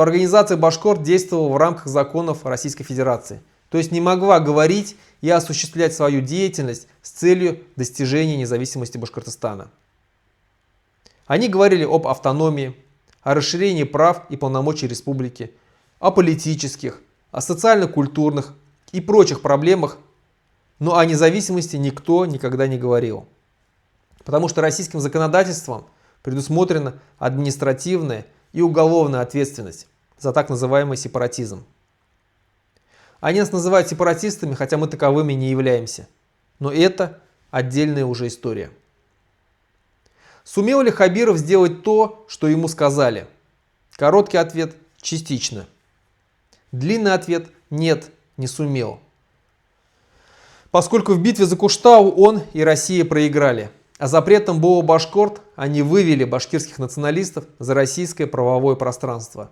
Организация «Башкорт» действовала в рамках законов Российской Федерации, то есть не могла говорить и осуществлять свою деятельность с целью достижения независимости Башкортостана. Они говорили об автономии, о расширении прав и полномочий республики, о политических, о социально-культурных и прочих проблемах, но о независимости никто никогда не говорил. Потому что российским законодательством предусмотрена административная и уголовная ответственность за так называемый сепаратизм. Они нас называют сепаратистами, хотя мы таковыми не являемся. Но это отдельная уже история. Сумел ли Хабиров сделать то, что ему сказали? Короткий ответ – частично. Длинный ответ – нет, не сумел. Поскольку в битве за Куштау он и Россия проиграли, а запретом БО «Башкорт» они вывели башкирских националистов за российское правовое пространство.